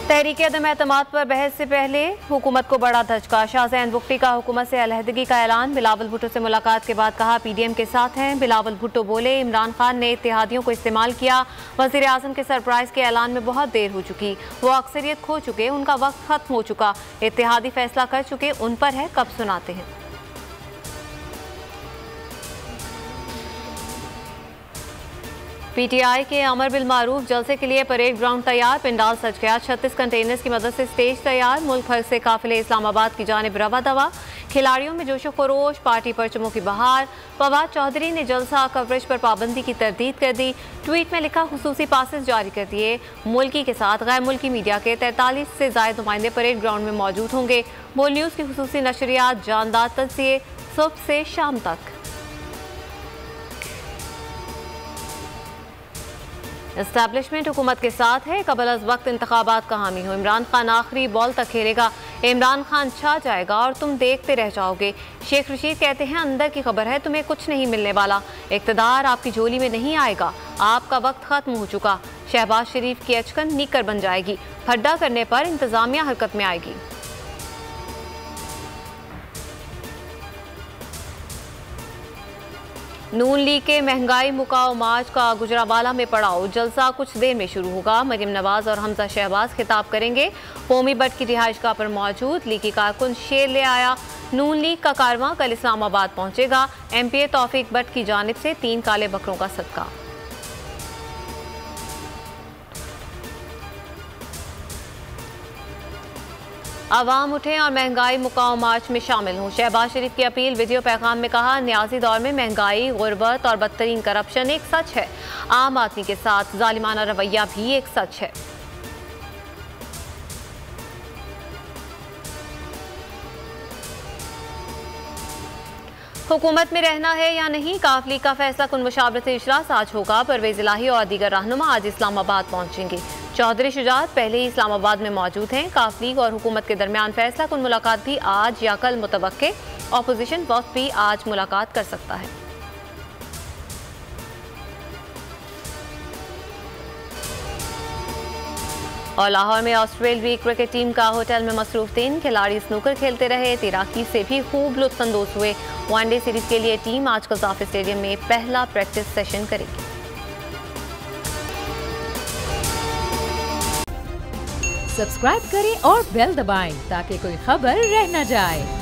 तहरीक अदम एतमाद पर बहस से पहले हुकूमत को बड़ा धचका। शाहजैन बुख्ती का हुकूमत से अलहदगी का ऐलान। बिलावल भुट्टो से मुलाकात के बाद कहा पीडीएम के साथ हैं। बिलावल भुट्टो बोले इमरान खान ने इत्तेहादियों को इस्तेमाल किया। वज़ीर आज़म के सरप्राइज के ऐलान में बहुत देर हो चुकी, वो अक्सरियत खो चुके, उनका वक्त खत्म हो चुका, इत्तेहादी फैसला कर चुके, उन पर है, कब सुनाते हैं। पीटीआई के अमर बिल मारूफ जलसे के लिए परेड ग्राउंड तैयार, पंडाल सज गया। 36 कंटेनर्स की मदद से स्टेज तैयार। मुल्क भर से काफिले इस्लामाबाद की जानिब रवा दवा। खिलाड़ियों में जोशो खरोश, पार्टी परचमों की बहार। फवाद चौधरी ने जलसा कवरेज पर पाबंदी की तरदीद कर दी। ट्वीट में लिखा खुसूसी पासेस जारी कर दिए। मुल्की के साथ गैर मुल्की मीडिया के 43 से ज्यादा नुमाइंदे परेड ग्राउंड में मौजूद होंगे। बोल न्यूज़ की खुसूसी नशरियात, जानदार तज़किये सुबह से शाम तक। एस्टैब्लिशमेंट हुकूमत के साथ है, कबल अज वक्त इंतखाबात का हामी हो। इमरान खान आखिरी बॉल तक खेलेगा, इमरान खान छा जाएगा और तुम देखते रह जाओगे। शेख रशीद कहते हैं अंदर की खबर है, तुम्हें कुछ नहीं मिलने वाला, इक़्तिदार आपकी झोली में नहीं आएगा, आपका वक्त खत्म हो चुका। शहबाज शरीफ की अचकन नीकर बन जाएगी, फड्डा करने पर इंतजामिया हरकत में आएगी। नून लीग के महंगाई मुकाओ मार्च का गुजरावाला में पड़ाव, जलसा कुछ देर में शुरू होगा। मरियम नवाज और हमजा शहबाज खिताब करेंगे। कौमी बट की रिहाइशगाह पर मौजूद लीगी कारकुन शेर ले आया। नून लीग का कारवां कल इस्लामाबाद पहुंचेगा। एमपीए तौफीक बट की जानिब से 3 काले बकरों का सदका। आवाम उठें और महंगाई मुकाओ मार्च में शामिल हों। शहबाज शरीफ की अपील। वीडियो पैगाम में कहा न्याजी दौर में महंगाई, गुर्बत और बदतरीन करप्शन एक सच है, आम आदमी के साथ जालिमाना रवैया भी एक सच है। हुकूमत में रहना है या नहीं, काफ लीग का फैसला कुन मुशावरती इजलास आज होगा। परवेज इलाही और दीगर रहनुमा आज इस्लामाबाद पहुंचेंगे। चौधरी शुजात पहले ही इस्लामाबाद में मौजूद हैं। काफ लीग और हुकूमत के दरमियान फैसला कुन मुलाकात भी आज या कल मुतवक्के। अपोजिशन वक्त भी आज मुलाकात कर सकता है। और लाहौर में ऑस्ट्रेलियाई क्रिकेट टीम का होटल में मसरूफ दिन। खिलाड़ी स्नूकर खेलते रहे, तैराकी से भी खूब लुत्फानंदोज हुए। वनडे सीरीज के लिए टीम आज कज़ाफ स्टेडियम में पहला प्रैक्टिस सेशन करेगी। सब्सक्राइब करें और बेल दबाएं ताकि कोई खबर रह न जाए।